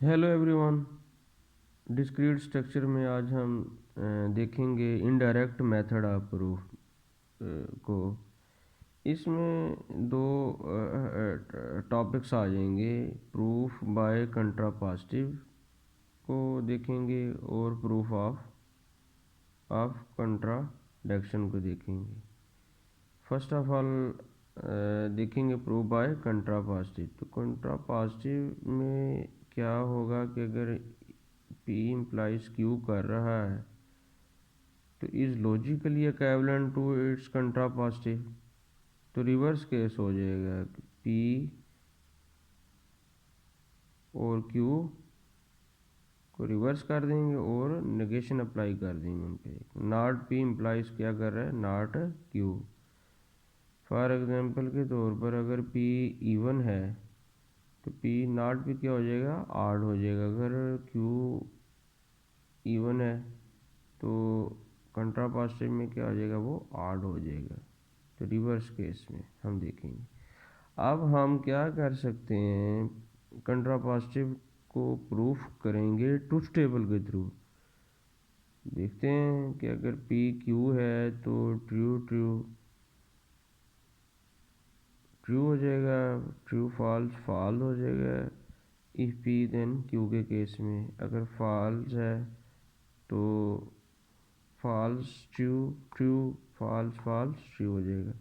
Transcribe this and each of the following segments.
Hello everyone. Discrete structure में आज हम देखेंगे इनडायरेक्ट मेथड ऑफ प्रूफ को। इसमें दो टॉपिक्स आ जाएंगे। प्रूफ बाय कंट्रापास्टिव को देखेंगे और प्रूफ ऑफ कंट्राडिक्शन को देखेंगे। फर्स्ट ऑफ ऑल देखेंगे प्रूफ बाय कंट्रापास्टिव। तो कंट्रापास्टिव में क्या होगा कि अगर P इम्प्लाइज Q कर रहा है तो is logically equivalent to its contrapositive. तो रिवर्स केस हो जाएगा, P और Q को रिवर्स कर देंगे और नेगेशन अप्लाई कर देंगे उन पर। नॉट P इम्प्लाइज क्या कर रहा है, नॉट Q। फॉर एग्जांपल के तौर पर अगर P इवन है तो P नॉट भी क्या हो जाएगा, ऑड हो जाएगा। अगर Q इवन है तो कंट्रापास्टिव में क्या हो जाएगा, वो ऑड हो जाएगा। तो रिवर्स केस में हम देखेंगे। अब हम क्या कर सकते हैं, कंट्रापास्टिव को प्रूफ करेंगे ट्रुथ टेबल के थ्रू। देखते हैं कि अगर P Q है तो ट्रू ट्रू ट्रू हो जाएगा, ट्रू फॉल्स फॉल्स हो जाएगा। इफ P देन Q के केस में अगर फॉल्स है तो false true true false false true हो जाएगा।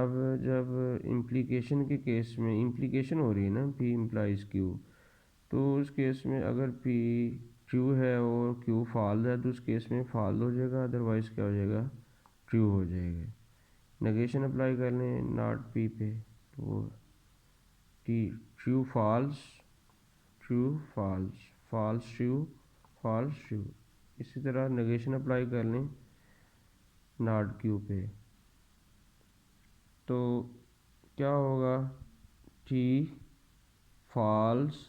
अब जब इम्प्लीकेशन के केस में इम्प्लीकेशन हो रही है ना, P इम्प्लाइज Q, तो उस केस में अगर P ट्रू है और Q फॉल्स है तो उस केस में फॉल्स हो जाएगा, अदरवाइज क्या हो जाएगा, ट्रू हो जाएगा। नेगेशन अप्लाई कर लें नॉट P पे तो true false true false false true false true. इसी तरह नेगेशन अप्लाई कर लें नॉट Q पे तो क्या होगा, T false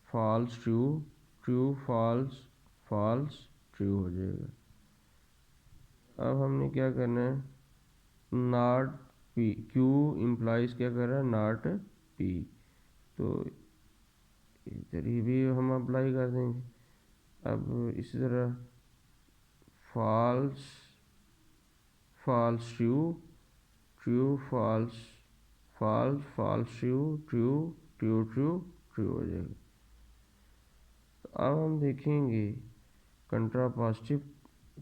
false true true false false true हो जाएगा। अब हमने क्या करना है, नॉट P Q इम्प्लाइज क्या कर रहा है, नॉट P। तो इधर ही भी हम अप्लाई कर देंगे। अब इसी तरह false false true true false false false true true true true true हो जाएगा। तो अब हम देखेंगे कंट्रापास्टिव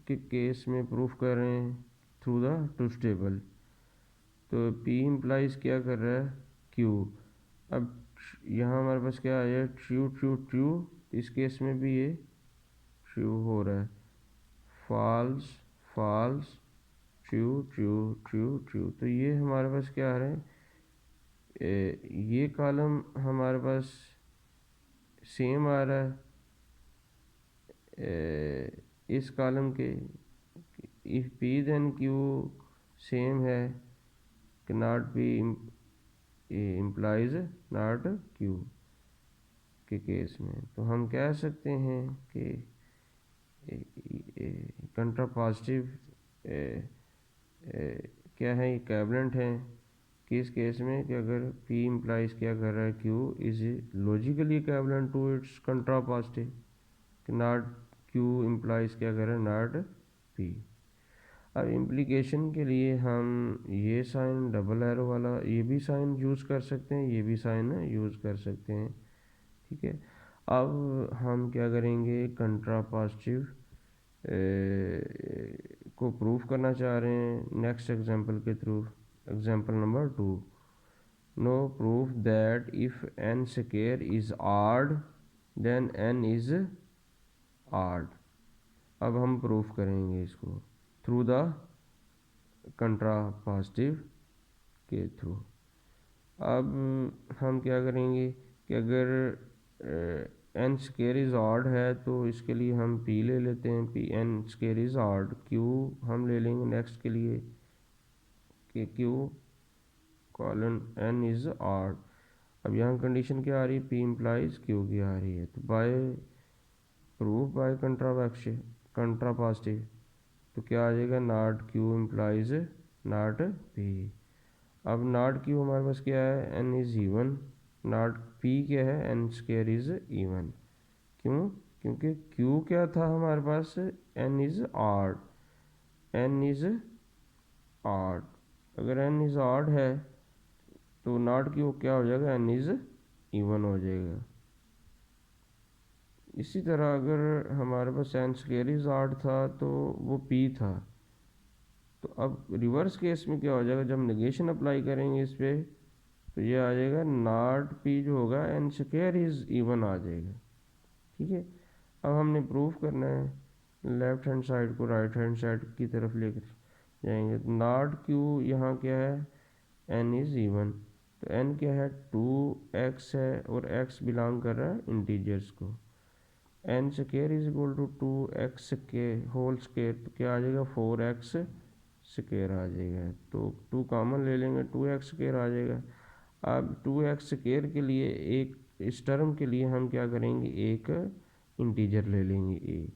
के केस में प्रूफ कर रहे हैं थ्रू द ट्रुथ टेबल। तो P इम्प्लाइज क्या कर रहा है, Q। अब यहाँ हमारे पास क्या आया, ट्रू ट्रू ट्रू, इस केस में भी ये ट्रू हो रहा है। False false true true true true. तो ये हमारे पास क्या आ रहा है, ये कॉलम हमारे पास सेम आ रहा है इस कॉलम के। If P then Q same है कि not P implies not Q के केस में, तो हम कह सकते हैं कि कंट्रापास्टिव क्या है, इक्विवेलेंट है। किस केस में कि अगर P इम्प्लाइज क्या कर रहा है, Q is logically equivalent to its contrapositive कि नॉट Q इम्प्लाइज क्या कर रहा है, नॉट P। अब इम्प्लीकेशन के लिए हम ये साइन डबल एरो वाला ये भी साइन यूज़ कर सकते हैं, ये भी साइन यूज़ कर सकते हैं, ठीक है। अब हम क्या करेंगे, कंट्रापास्टिव को प्रूफ करना चाह रहे हैं नेक्स्ट एग्जांपल के through. Example number 2, no proof that if n square is odd then n is odd. अब हम प्रूफ करेंगे इसको थ्रू द कंट्रापास्टिव के थ्रू। अब हम क्या करेंगे कि अगर n स्क्वायर इज ऑड है तो इसके लिए हम P ले लेते हैं, P n square is odd. Q हम ले लेंगे नेक्स्ट के लिए कि Q colon n is odd. अब यहाँ कंडीशन क्या आ रही है, P इम्प्लाइज Q की आ रही है। तो बाय प्रूफ बाय कंट्रापास्टिव तो क्या आ जाएगा, not Q implies not P। अब नॉट Q हमारे पास क्या है, n is even not P क्या है, एन स्क्वायर इज इवन। क्यों? क्योंकि क्यू क्या था हमारे पास, n is odd, n is odd. अगर एन इज ऑड है तो नॉट क्यू क्या हो जाएगा, एन इज इवन हो जाएगा। इसी तरह अगर हमारे पास एन स्क्वायर इज ऑड था तो वो पी था। तो अब रिवर्स केस में क्या हो जाएगा, जब नेगेशन अप्लाई करेंगे इस पर तो ये आ जाएगा नॉट पी जो होगा एन स्क्वायर इज इवन आ जाएगा। ठीक है, अब हमने प्रूफ करना है लेफ्ट हैंड साइड को राइट हैंड साइड की तरफ लेकर जाएंगे। तो नॉट क्यू यहाँ क्या है, एन इज इवन। तो एन क्या है, 2x है और x बिलोंग कर रहा है इंटीजर्स को। N square is equal to 2x के होल स्क्वायर, तो क्या आ जाएगा 4x स्क्वायर आ जाएगा। तो 2 कॉमन ले लेंगे, 2x स्क्वायर आ जाएगा। अब 2x स्क्वायर के लिए एक, इस टर्म के लिए हम क्या करेंगे, एक इंटीजर ले लेंगे a।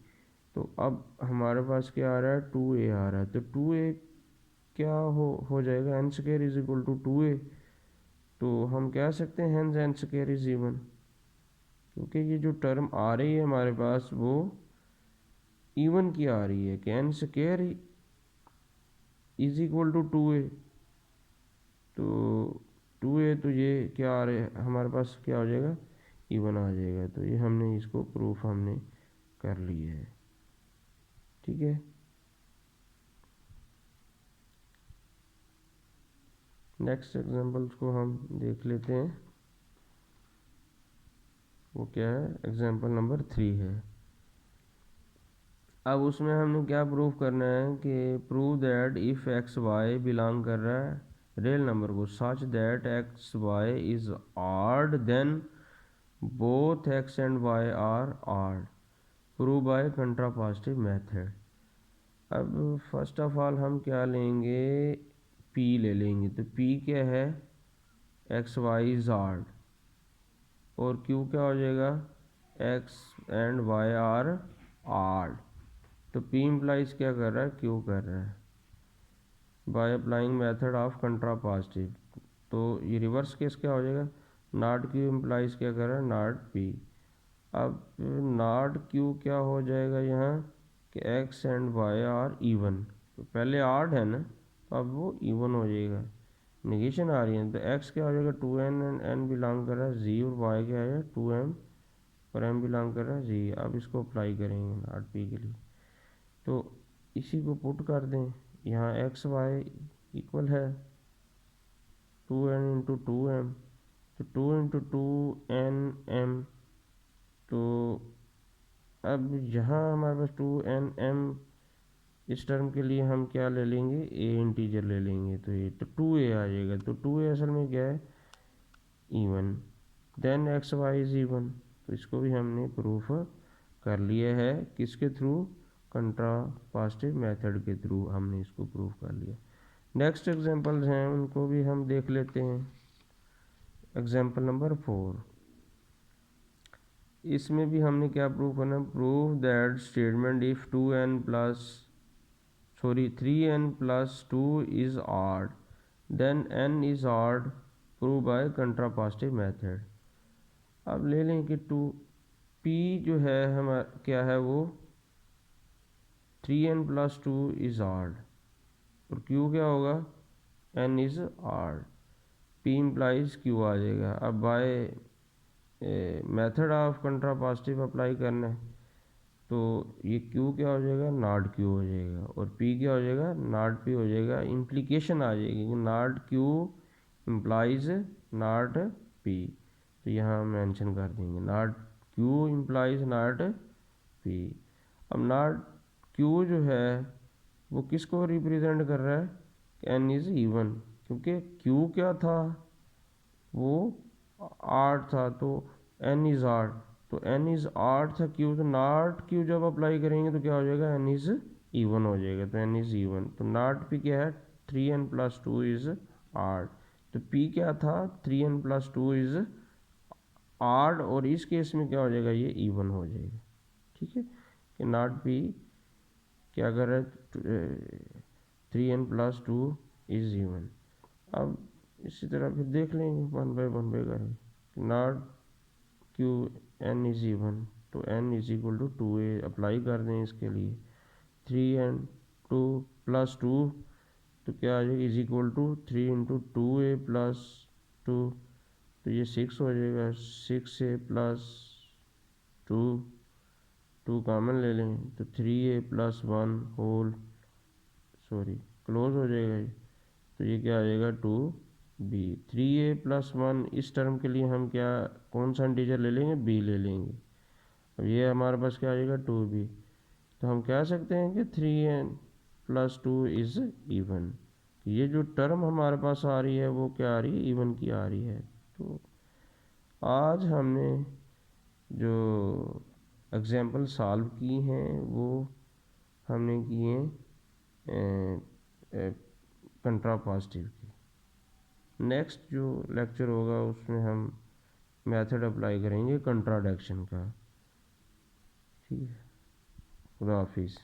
तो अब हमारे पास क्या आ रहा है, 2a आ रहा है। तो 2a क्या हो जाएगा, n square is equal to 2a। तो हम कह सकते हैं hence n square is even, क्योंकि ये जो टर्म आ रही है हमारे पास वो इवन की आ रही है कि n square is equal to 2a। तो 2a तो ये क्या आ रहा है हमारे पास, क्या हो जाएगा, इवन आ जाएगा। तो ये हमने इसको प्रूफ हमने कर लिया है। ठीक है, नेक्स्ट एग्जांपल्स को हम देख लेते हैं। वो क्या है, एग्जांपल नंबर 3 है। अब उसमें हमने क्या प्रूफ करना है कि prove that if x y belong कर रहा है रियल नंबर को such that x y is odd then both x and y are odd, prove by contrapositive method. अब फर्स्ट ऑफ ऑल हम क्या लेंगे, पी ले लेंगे। तो पी क्या है, एक्स वाई इज ऑड, और क्यू क्या हो जाएगा, x and y are odd. तो पी इम्प्लाइज क्या कर रहा है, क्यू कर रहा है by applying method of contrapositive. तो ये रिवर्स केस क्या हो जाएगा, नॉट क्यू इम्प्लाइज क्या कर रहा है, नॉट पी। अब नॉट क्यू क्या हो जाएगा यहाँ कि x and y are even. तो पहले ऑड है ना, तो अब वो इवन हो जाएगा, नेगेशन आ रही है। तो एक्स क्या हो जाएगा 2n एंड n बिलोंग कर रहा है जी, और वाई क्या है 2m और m बिलोंग कर रहा है जी। अब इसको अप्लाई करेंगे नॉट पी के लिए। तो इसी को पुट कर दें, यहाँ एक्स वाई इक्वल है 2n इंटू 2m, तो 2 इंटू 2nm। तो अब यहाँ हमारे पास 2nm, इस टर्म के लिए हम क्या ले लेंगे, ए इंटीजर ले लेंगे। तो ये तो 2a आ जाएगा। तो 2a असल में क्या है, even. Then x y is even. तो इसको भी हमने प्रूफ कर लिया है, किसके थ्रू, कंट्रापोजिटिव मेथड के थ्रू हमने इसको प्रूफ कर लिया। नेक्स्ट एग्जांपल्स हैं उनको भी हम देख लेते हैं। एग्जांपल नंबर 4, इसमें भी हमने क्या प्रूव करना, prove that statement if 3n plus 2 is odd then n is odd, prove by contrapositive method. अब ले लें कि 2 p जो है हमारा क्या है, वो 3n plus 2 is odd, और q क्या होगा, n is odd। p implies q आ जाएगा। अब बाय मेथड ऑफ कंट्रापोजिटिव अप्लाई करना है, तो ये q क्या हो जाएगा, नॉट q हो जाएगा, और p क्या हो जाएगा, नॉट p हो जाएगा। इम्प्लीकेशन आ जाएगी कि not q implies not p। तो यहाँ मेंशन कर देंगे not q implies not p। अब नॉट q जो है वो किसको रिप्रेजेंट कर रहा है, n इज़ इवन, क्योंकि q क्या था, वो 8 था, तो n इज़ 8। तो n इज़ 8 था q, तो नॉट q जब अप्लाई करेंगे तो क्या हो जाएगा, n इज़ इवन हो जाएगा। तो n इज़ इवन, तो नॉट p क्या है, 3n plus 2 इज़ 8। तो p क्या था, 3n plus 2 इज़ 8, और इस केस में क्या हो जाएगा, ये इवन हो जाएगा। ठीक है, कि नॉट p क्या कर रहा है, 3n plus 2 इज़ इवन। अब इसी तरह फिर देख लेंगे वन बाय करें। Not Q n is even, तो n is equal to 2a apply कर दें इसके लिए। 3 और 2 प्लस 2 तो क्या आ जाएगा, is equal to 3 × 2a plus 2, तो ये 6 हो जाएगा। 6a प्लस 2, 2 कॉमन ले लें तो 3a प्लस 1 होल क्लोज हो जाएगा ये, तो ये क्या आ जाएगा 2b। 3a प्लस 1 इस टर्म के लिए हम क्या कौन सा इंटीजर ले लेंगे, b ले लेंगे। अब ये हमारे पास क्या आ जाएगा 2b, तो हम कह सकते हैं कि 3n प्लस 2 इज़ इवन। ये जो टर्म हमारे पास आ रही है वो क्या आ रही है, इवन की आ रही है। तो आज हमने जो एग्जाम्पल सॉल्व की हैं वो हमने किए कंट्रापॉजिटिव की। नेक्स्ट जो लेक्चर होगा उसमें हम मेथड अप्लाई करेंगे कंट्राडिक्शन का। ठीक है, खुदा हाफिज़।